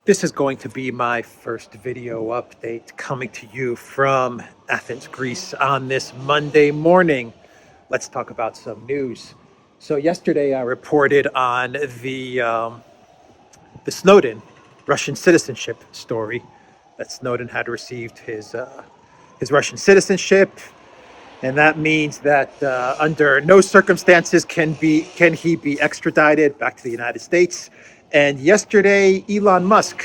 This is going to be my first video update coming to you from Athens, Greece on this Monday morning. Let's talk about some news. So yesterday I reported on the Snowden Russian citizenship story, that Snowden had received his Russian citizenship, and that means that under no circumstances can he be extradited back to the United States. And yesterday, Elon Musk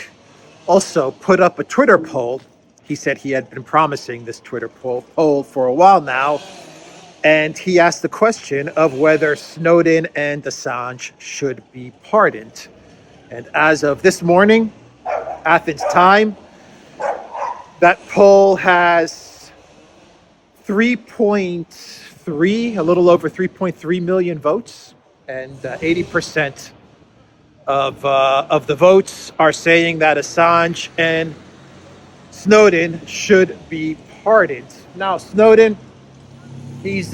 also put up a Twitter poll. He said he had been promising this Twitter poll for a while now, and he asked the question of whether Snowden and Assange should be pardoned. And as of this morning, Athens time, that poll has 3.3, a little over 3.3 million votes, and 80% of the votes are saying that Assange and Snowden should be pardoned. Now, Snowden, he's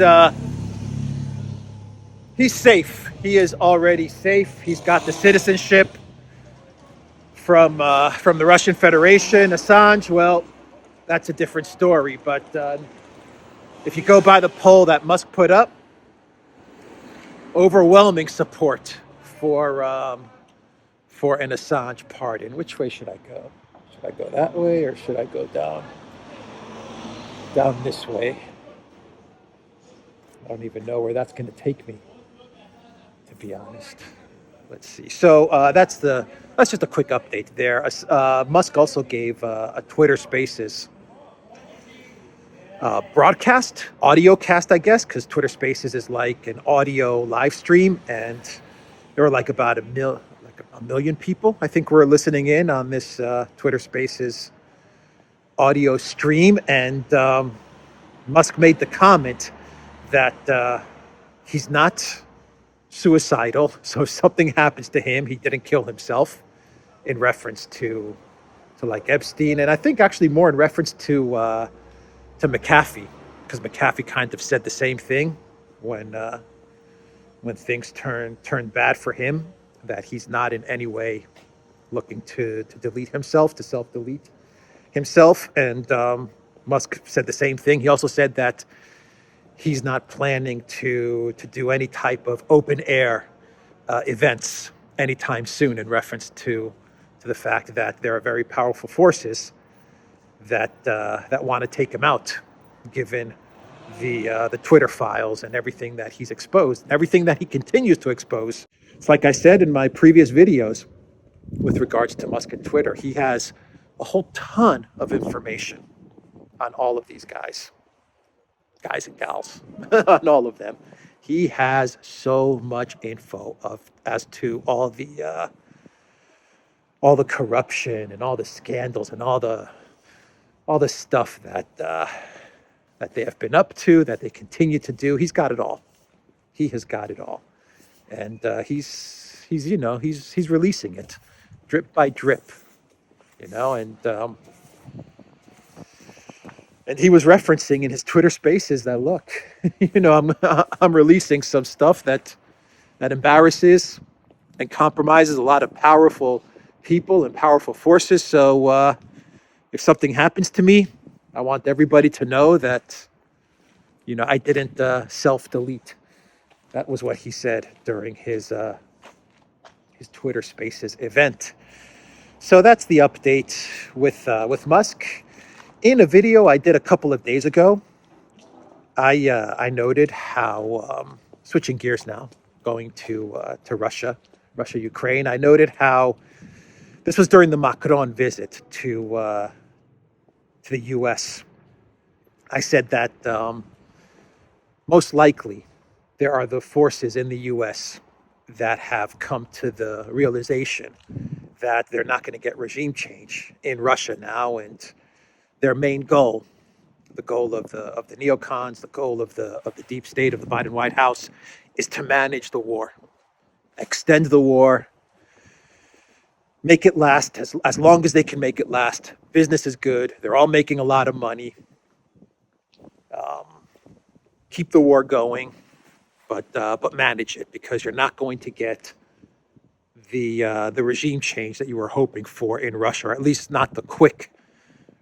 safe. He is already safe. He's got the citizenship from the Russian Federation. Assange, well, that's a different story. But if you go by the poll that Musk put up, overwhelming support for an Assange pardon. Which way should I go? Should I go that way or should I go down this way? I don't even know where that's going to take me, to be honest. Let's see. So that's just a quick update there. Musk also gave a Twitter Spaces broadcast, audio cast, I guess, because Twitter Spaces is like an audio live stream, and there were like about a million people, I think, were listening in on this Twitter Spaces audio stream. And Musk made the comment that he's not suicidal, so if something happens to him, he didn't kill himself, in reference to like Epstein, and I think actually more in reference to McAfee, because McAfee kind of said the same thing when things turned bad for him, that he's not in any way looking to delete himself, to self-delete himself. And Musk said the same thing. He also said that he's not planning to do any type of open air events anytime soon, in reference to the fact that there are very powerful forces that want to take him out, given the Twitter files and everything that he's exposed, everything that he continues to expose. It's like I said in my previous videos with regards to Musk and Twitter, he has a whole ton of information on all of these guys and gals, on all of them. He has so much info as to all the corruption and all the scandals and all the stuff that they have been up to, that they continue to do. He's got it all. He has got it all, and he's releasing it, drip by drip, and he was referencing in his Twitter Spaces that, look, I'm releasing some stuff that embarrasses and compromises a lot of powerful people and powerful forces. So if something happens to me, I want everybody to know that, I didn't self-delete. That was what he said during his Twitter Spaces event. So that's the update with Musk. In a video I did a couple of days ago, I noted how, switching gears now, going to Russia, Ukraine. I noted how this was during the Macron visit to the U.S. I said that most likely there are the forces in the U.S. that have come to the realization that they're not going to get regime change in Russia now, and their main goal, the goal of the neocons, the goal of the deep state of the Biden White House, is to manage the war, extend the war, make it last as long as they can make it last. Business is good. They're all making a lot of money. Keep the war going, but manage it, because you're not going to get the regime change that you were hoping for in Russia, or at least not the quick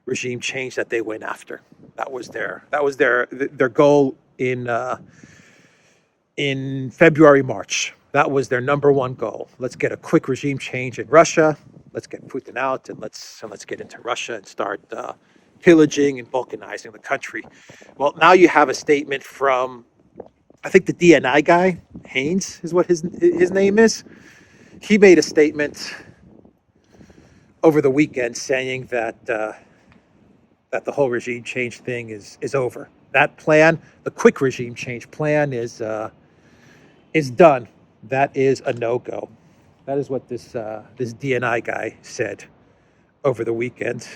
regime change that they went after. That was their goal in February, March. That was their number one goal. Let's get a quick regime change in Russia. Let's get Putin out, and let's get into Russia and start pillaging and balkanizing the country. Well, now you have a statement from, I think, the DNI guy, Haynes is what his name is. He made a statement over the weekend saying that that the whole regime change thing is over. That plan, the quick regime change plan, is done. That is a no-go. That is what this DNI guy said over the weekend,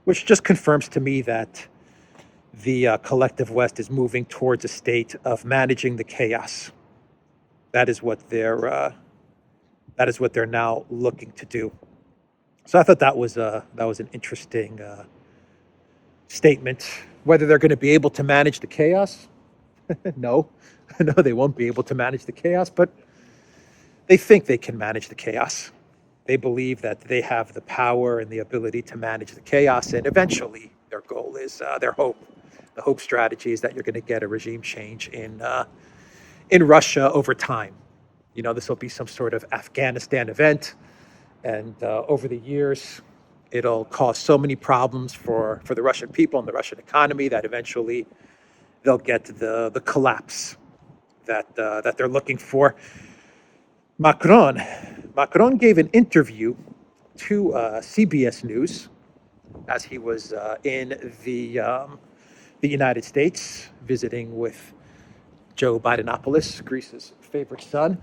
which just confirms to me that the collective West is moving towards a state of managing the chaos. That is what they're now looking to do. So I thought that was an interesting statement. Whether they're going to be able to manage the chaos, no, they won't be able to manage the chaos, but they think they can manage the chaos. They believe that they have the power and the ability to manage the chaos, and eventually their goal is their hope. The hope strategy is that you're going to get a regime change in Russia over time. You know, this will be some sort of Afghanistan event, and over the years, it'll cause so many problems for the Russian people and the Russian economy that eventually they'll get the collapse that they're looking for. Macron gave an interview to CBS News as he was in the United States visiting with Joe Bidenopoulos, Greece's favorite son.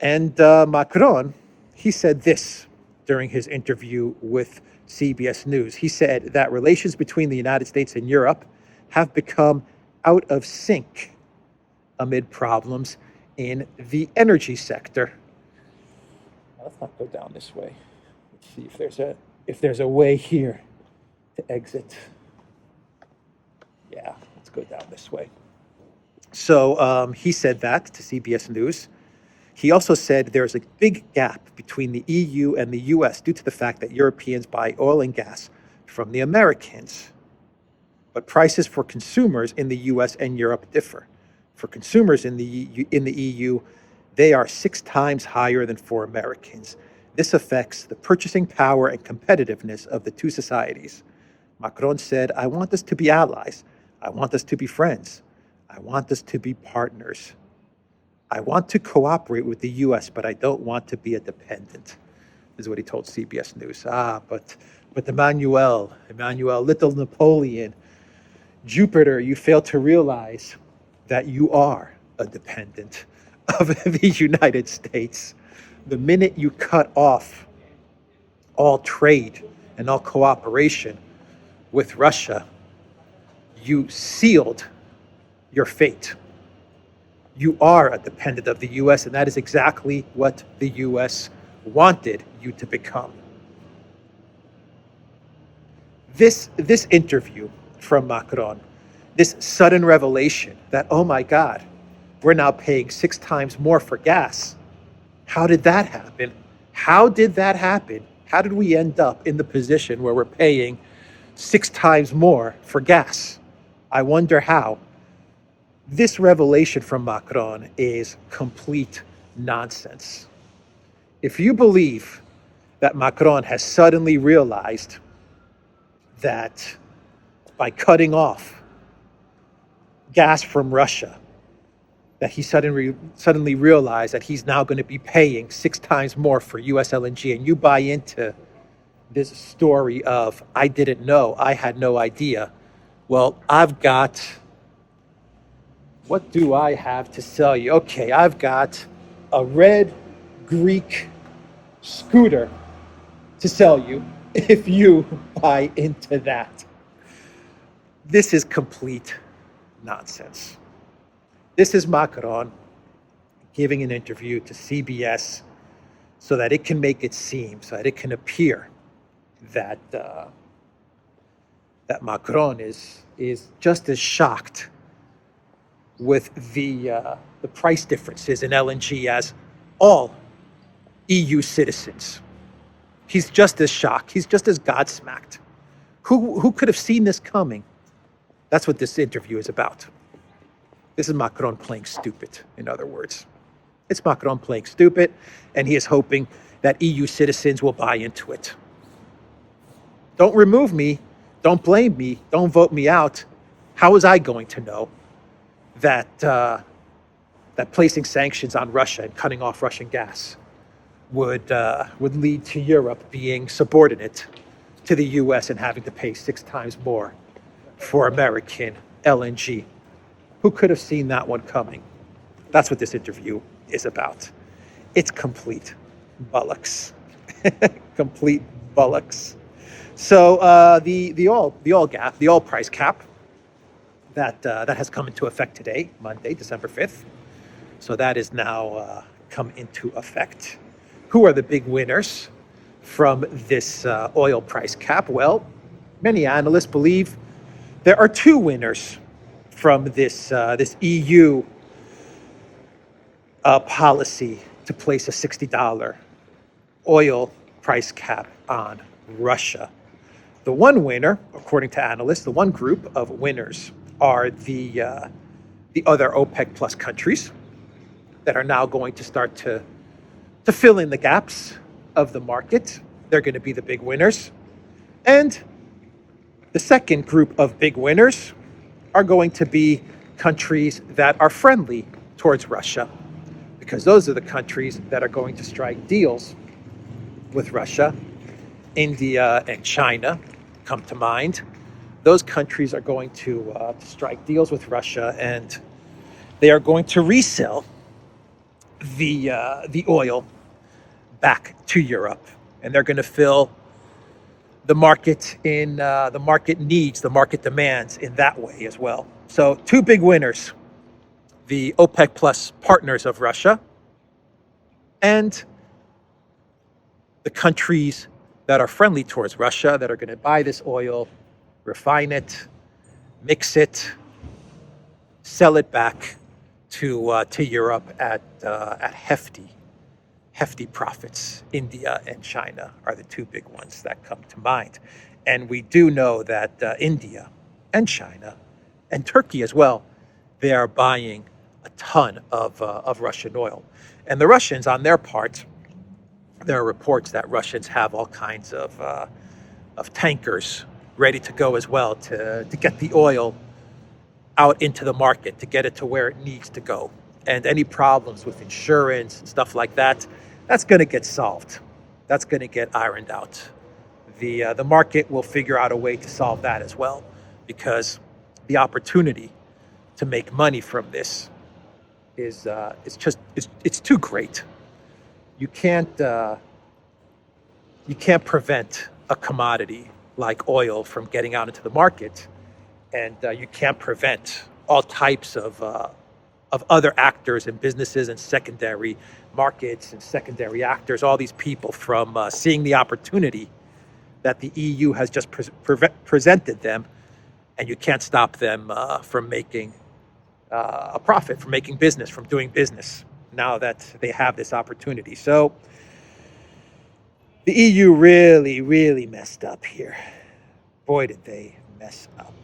And Macron, he said this during his interview with CBS News. He said that relations between the United States and Europe have become out of sync amid problems in the energy sector. Let's not go down this way. Let's see if there's a way here to exit. Yeah, let's go down this way. So he said that to CBS News. He also said there's a big gap between the EU and the US due to the fact that Europeans buy oil and gas from the Americans. But prices for consumers in the US and Europe differ. For consumers in the EU, they are 6 times higher than for Americans. This affects the purchasing power and competitiveness of the two societies. Macron said, I want us to be allies. I want us to be friends. I want us to be partners. I want to cooperate with the US, but I don't want to be a dependent. This is what he told CBS News. But Emmanuel, little Napoleon, Jupiter, you fail to realize that you are a dependent of the United States. The minute you cut off all trade and all cooperation with Russia, you sealed your fate. You are a dependent of the US, and that is exactly what the US wanted you to become. This interview from Macron, this sudden revelation that, oh my God, we're now paying 6 times more for gas. How did that happen? How did that happen? How did we end up in the position where we're paying 6 times more for gas? I wonder how. This revelation from Macron is complete nonsense. If you believe that Macron has suddenly realized that by cutting off gas from Russia, that he suddenly realized that he's now going to be paying 6 times more for US LNG, and you buy into this story of, I didn't know, I had no idea. Well, what do I have to sell you? Okay, I've got a red Greek scooter to sell you if you buy into that. This is complete nonsense. This is Macron giving an interview to CBS so that it can make it seem, so that it can appear that that Macron is just as shocked with the price differences in LNG as all EU citizens. He's just as shocked. He's just as godsmacked. Who could have seen this coming? That's what this interview is about. This is Macron playing stupid, in other words. It's Macron playing stupid, and he is hoping that EU citizens will buy into it. Don't remove me. Don't blame me. Don't vote me out. How was I going to know that that placing sanctions on Russia and cutting off Russian gas would lead to Europe being subordinate to the U.S. and having to pay 6 times more for American LNG? Who could have seen that one coming? That's what this interview is about. It's complete bollocks. Complete bollocks. So the oil price cap that has come into effect today, Monday, December 5th. So that is now come into effect. Who are the big winners from this oil price cap? Well, many analysts believe there are 2 winners from this EU policy to place a $60 oil price cap on Russia. The one winner, according to analysts, the one group of winners are the other OPEC plus countries that are now going to start to fill in the gaps of the market. They're going to be the big winners. And the second group of big winners are going to be countries that are friendly towards Russia, because those are the countries that are going to strike deals with Russia. India and China come to mind. Those countries are going to strike deals with Russia, and they are going to resell the oil back to Europe, and they're going to fill the market in the market needs, the market demands in that way as well. So 2 big winners: the OPEC plus partners of Russia and the countries that are friendly towards Russia, that are going to buy this oil, refine it, mix it, sell it back to Europe at hefty profits. India and China are the 2 big ones that come to mind. And we do know that India and China and Turkey as well, they are buying a ton of Russian oil. And the Russians, on their part, there are reports that Russians have all kinds of tankers ready to go as well to get the oil out into the market, to get it to where it needs to go. And any problems with insurance and stuff like that, that's going to get solved. That's going to get ironed out. The market will figure out a way to solve that as well, because the opportunity to make money from this is it's too great. You can't prevent a commodity like oil from getting out into the market, and you can't prevent all types of other actors and businesses and secondary markets and secondary actors, all these people from seeing the opportunity that the EU has just presented them, and you can't stop them from making a profit, from making business, from doing business, now that they have this opportunity. So the EU really, really messed up here. Boy, did they mess up.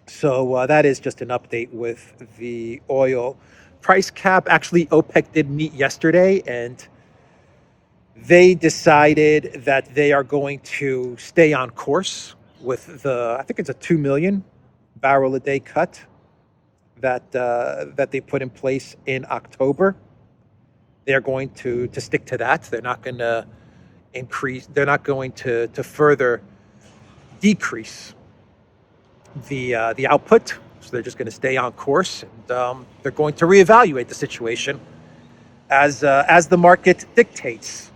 So that is just an update with the oil price cap. Actually, OPEC did meet yesterday, and they decided that they are going to stay on course with I think it's a 2 million barrel a day cut that they put in place in October. They're going to stick to that. They're not going to increase. They're not going to further decrease the output. So they're just going to stay on course, and they're going to reevaluate the situation as the market dictates.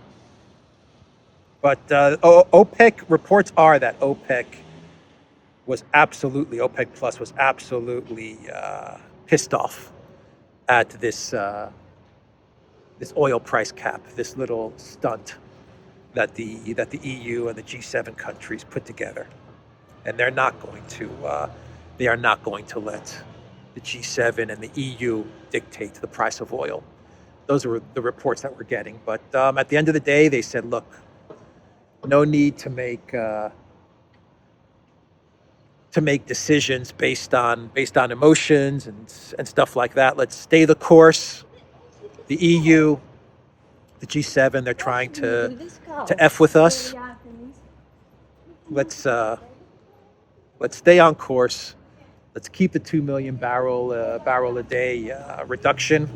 But OPEC reports are that OPEC Plus was absolutely pissed off at this oil price cap, this little stunt that the EU and the G7 countries put together, and they are not going to let the G7 and the EU dictate the price of oil. Those are the reports that we're getting. But at the end of the day, they said, look, no need to make decisions based on emotions and stuff like that. Let's stay the course. The EU, the G7, they're trying to F with us. Let's stay on course. Let's keep the 2 million barrel a day reduction.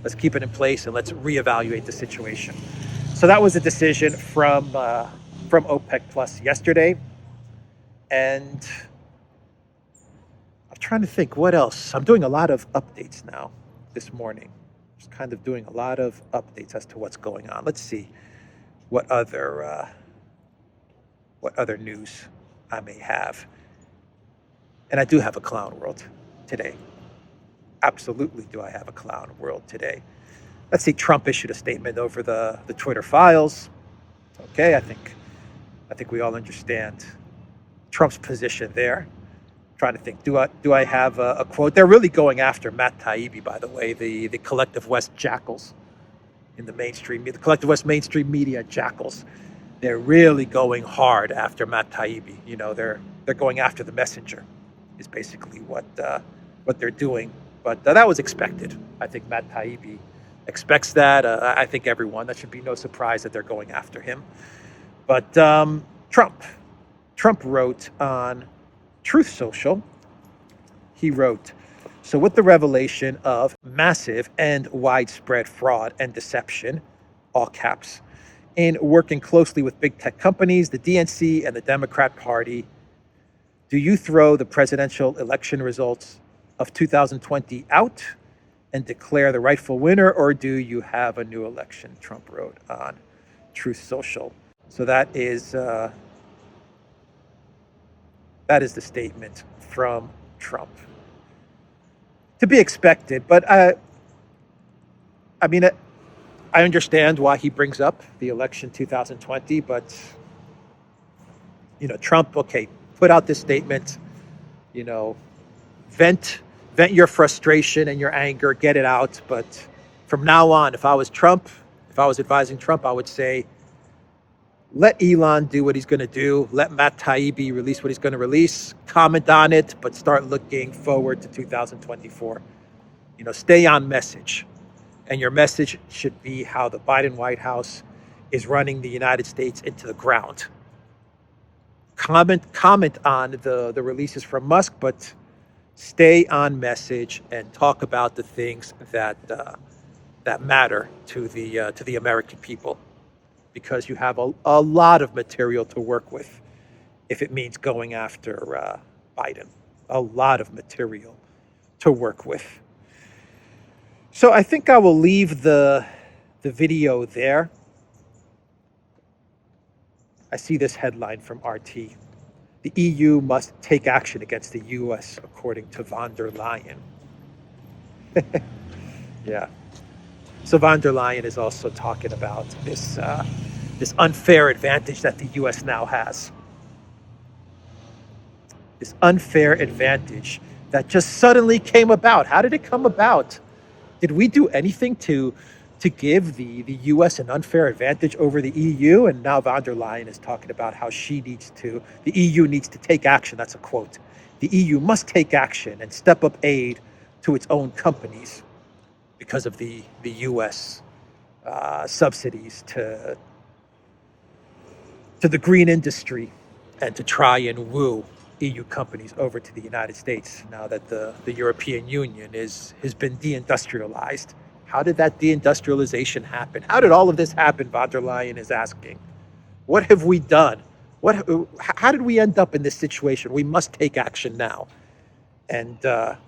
Let's keep it in place and let's reevaluate the situation. So that was a decision from OPEC Plus yesterday, and I'm trying to think what else. I'm doing a lot of updates now this morning. Just kind of doing a lot of updates as to what's going on. Let's see what other news I may have. And I do have a clown world today. Absolutely do I have a clown world today. Let's see, Trump issued a statement over the Twitter files. Okay, I think we all understand Trump's position there. Trying to think, do I have a quote? They're really going after Matt Taibbi, by the way, the Collective West jackals in the mainstream, the Collective West mainstream media jackals. They're really going hard after Matt Taibbi. You know, they're going after the messenger, is basically what they're doing. But that was expected. I think Matt Taibbi expects that. I think everyone. That should be no surprise that they're going after him. But Trump wrote on Truth Social. He wrote, so with the revelation of massive and widespread fraud and deception, all caps, in working closely with big tech companies, the DNC and the Democrat Party, do you throw the presidential election results of 2020 out and declare the rightful winner, or do you have a new election? Trump wrote on Truth Social. So that is the statement from Trump. To be expected, but I mean, I understand why he brings up the election 2020, but you know, Trump, okay, put out this statement, you know, vent your frustration and your anger, get it out. But from now on, if I was advising Trump, I would say, let Elon do what he's going to do. Let Matt Taibbi release what he's going to release. Comment on it, but start looking forward to 2024. You know, stay on message. And your message should be how the Biden White House is running the United States into the ground. Comment on the releases from Musk, but stay on message and talk about the things that matter to the American people, because you have a lot of material to work with if it means going after Biden. A lot of material to work with. So I think I will leave the video there. I see this headline from RT. The EU must take action against the US, according to von der Leyen. Yeah. So von der Leyen is also talking about this unfair advantage that the US now has. This unfair advantage that just suddenly came about. How did it come about? Did we do anything to give the US an unfair advantage over the EU? And now von der Leyen is talking about how the EU needs to take action. That's a quote. The EU must take action and step up aid to its own companies because of the US subsidies to the green industry, and to try and woo EU companies over to the United States now that the European Union has been deindustrialized. How did that deindustrialization happen? How did all of this happen, von der Leyen is asking. What have we done? How did we end up in this situation? We must take action now. And the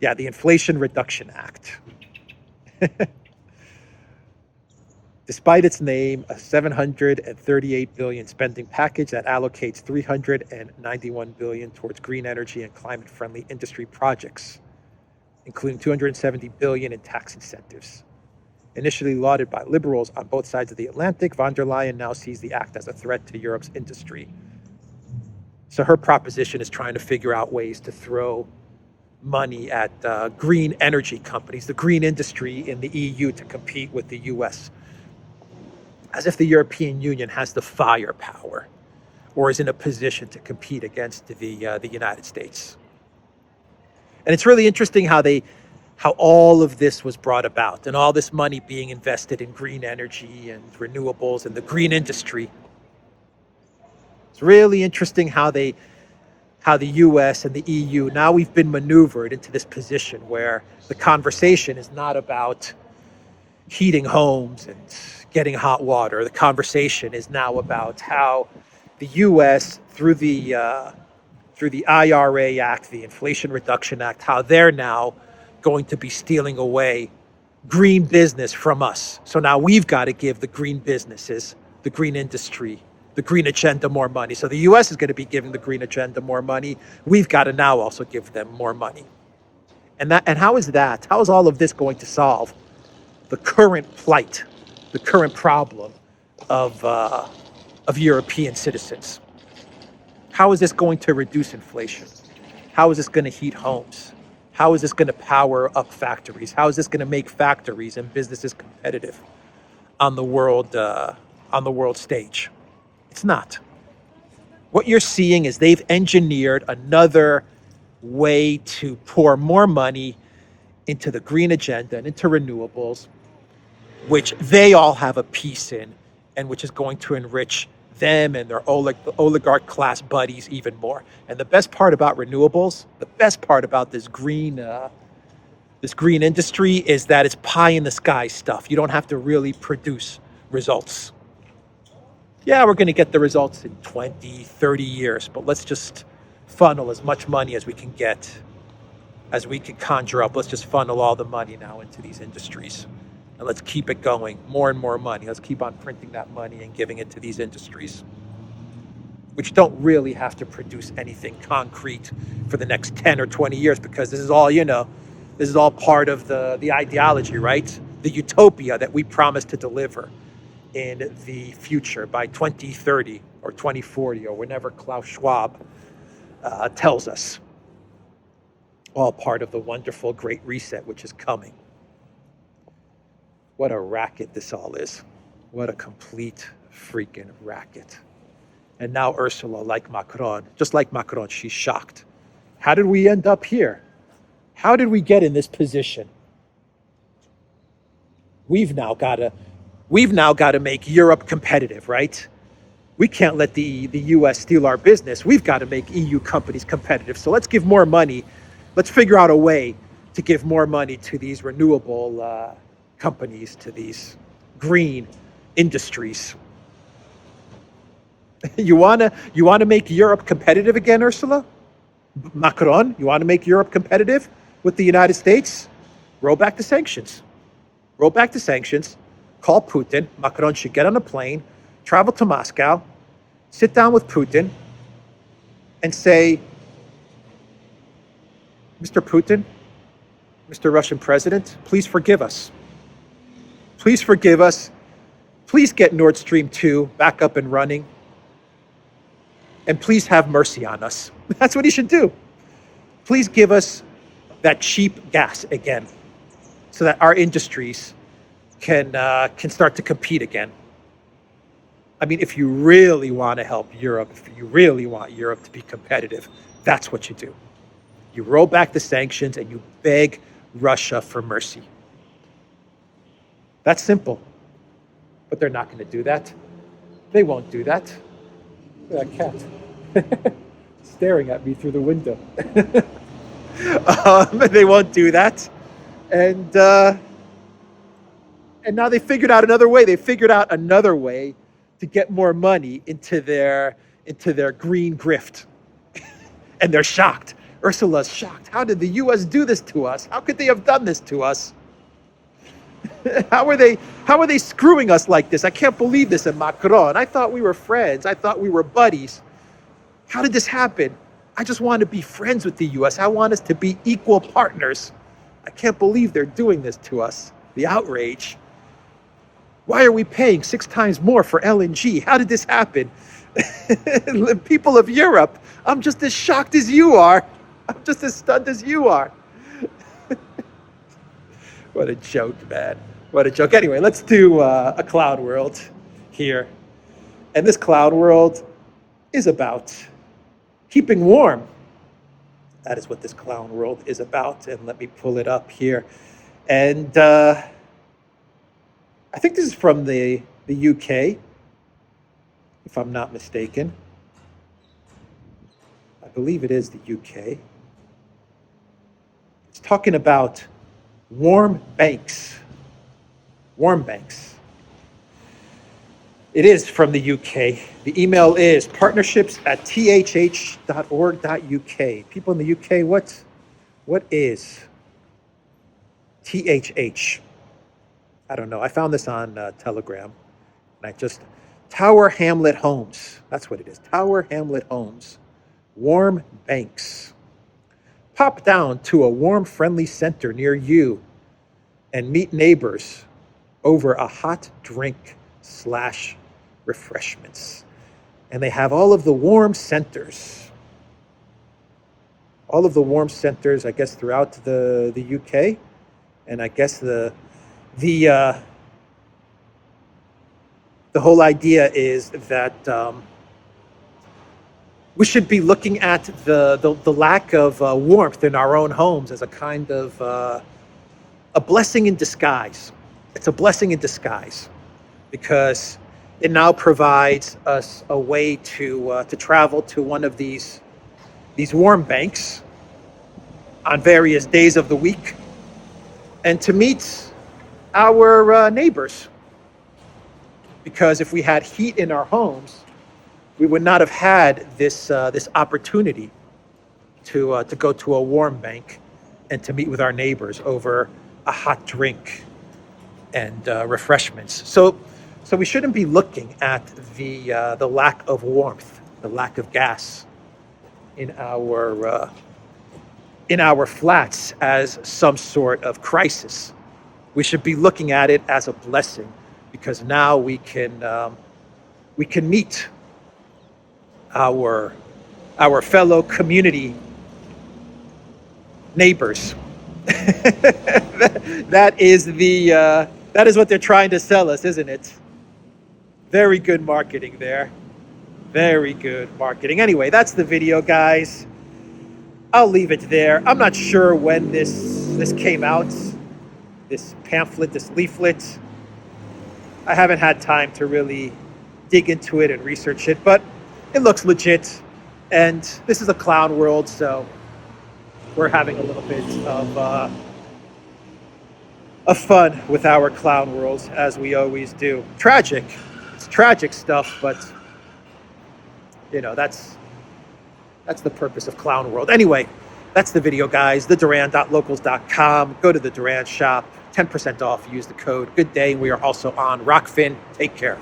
Inflation Reduction Act. Despite its name, a $738 billion spending package that allocates $391 billion towards green energy and climate-friendly industry projects, including $270 billion in tax incentives. Initially lauded by liberals on both sides of the Atlantic, von der Leyen now sees the act as a threat to Europe's industry. So her proposition is trying to figure out ways to throw money at green energy companies, the green industry in the EU to compete with the US, as if the European Union has the firepower or is in a position to compete against the United States. And it's really interesting how all of this was brought about and all this money being invested in green energy and renewables and the green industry. It's really interesting how the US and the EU, now we've been maneuvered into this position where the conversation is not about heating homes and getting hot water. The conversation is now about how the US, through the IRA Act, the Inflation Reduction Act, how they're now going to be stealing away green business from us. So now we've got to give the green businesses, the green industry, the green agenda more money. So the US is going to be giving the green agenda more money. We've got to now also give them more money. And how is that? How is all of this going to solve the current plight, the current problem of European citizens? How is this going to reduce inflation? How is this going to heat homes? How is this going to power up factories? How is this going to make factories and businesses competitive on the world stage? It's not. What you're seeing is they've engineered another way to pour more money into the green agenda and into renewables, which they all have a piece in, and which is going to enrich them and their oligarch class buddies even more. And the best part about renewables, the best part about this green industry is that it's pie in the sky stuff. You don't have to really produce results. Yeah, we're going to get the results in 20, 30 years, but let's just funnel as much money as we can get, as we can conjure up. Let's just funnel all the money now into these industries. And let's keep it going, more and more money. Let's keep on printing that money and giving it to these industries, which don't really have to produce anything concrete for the next 10 or 20 years, because this is all, this is all part of the ideology, right? The utopia that we promise to deliver in the future by 2030 or 2040 or whenever Klaus Schwab tells us. All part of the wonderful Great Reset, which is coming. What a racket this all is. What a complete freaking racket. And now Ursula, like Macron, just like Macron, she's shocked. How did we end up here? How did we get in this position? We've now got to make Europe competitive, right? We can't let the US steal our business. We've got to make EU companies competitive. So let's give more money. Let's figure out a way to give more money to these renewable companies, to these green industries. You wanna make Europe competitive again, Ursula? Macron, you want to make Europe competitive with the United States? Roll back the sanctions. Roll back the sanctions. Call Putin. Macron should get on a plane, travel to Moscow, sit down with Putin, and say, Mr. Putin, Mr. Russian President, please forgive us. Please forgive us. Please get Nord Stream 2 back up and running. And please have mercy on us. That's what he should do. Please give us that cheap gas again so that our industries can start to compete again. I mean, if you really want to help Europe, if you really want Europe to be competitive, that's what you do. You roll back the sanctions and you beg Russia for mercy. That's simple. But they're not going to do that. They won't do that. Look at that cat staring at me through the window. They won't do that. And now they figured out another way. They figured out another way to get more money into their green grift. And they're shocked. Ursula's shocked. How did the US do this to us? How could they have done this to us? How are they screwing us like this? I can't believe this at Macron. I thought we were friends. I thought we were buddies. How did this happen? I just want to be friends with the US. I want us to be equal partners. I can't believe they're doing this to us. The outrage. Why are we paying 6 times more for LNG? How did this happen? People of Europe, I'm just as shocked as you are. I'm just as stunned as you are. What a joke, man. What a joke. Anyway, let's do a cloud world here. And this cloud world is about keeping warm. That is what this cloud world is about. And let me pull it up here. And I think this is from the UK, if I'm not mistaken. I believe it is the UK. It's talking about warm banks. Warm banks. It is from the UK. The email is partnerships@thh.org.uk. People in the UK, what is THH? I don't know. I found this on Telegram. And Tower Hamlet Homes. That's what it is. Tower Hamlet Homes. Warm banks. Pop down to a warm, friendly center near you and meet neighbors over a hot drink / refreshments. And they have all of the warm centers. All of the warm centers, I guess, throughout the UK. And I guess the whole idea is that we should be looking at the lack of warmth in our own homes as a kind of a blessing in disguise. It's a blessing in disguise because it now provides us a way to travel to one of these warm banks on various days of the week and to meet our neighbors. Because if we had heat in our homes, we would not have had this opportunity to go to a warm bank and to meet with our neighbors over a hot drink and refreshments. So we shouldn't be looking at the lack of warmth, the lack of gas in our flats as some sort of crisis. We should be looking at it as a blessing because now we can meet our fellow community neighbors. that is what they're trying to sell us, isn't it? Very good marketing there. Very good marketing. Anyway, that's the video, guys. I'll leave it there. I'm not sure when this came out, this pamphlet, this leaflet. I haven't had time to really dig into it and research it, but it looks legit. And this is a clown world, so we're having a little bit of fun with our clown worlds, as we always do. Tragic. It's tragic stuff, but that's the purpose of clown world. Anyway, that's the video, guys. theduran.locals.com. Go to the Duran shop. 10% off. Use the code. Good day. We are also on Rockfin. Take care.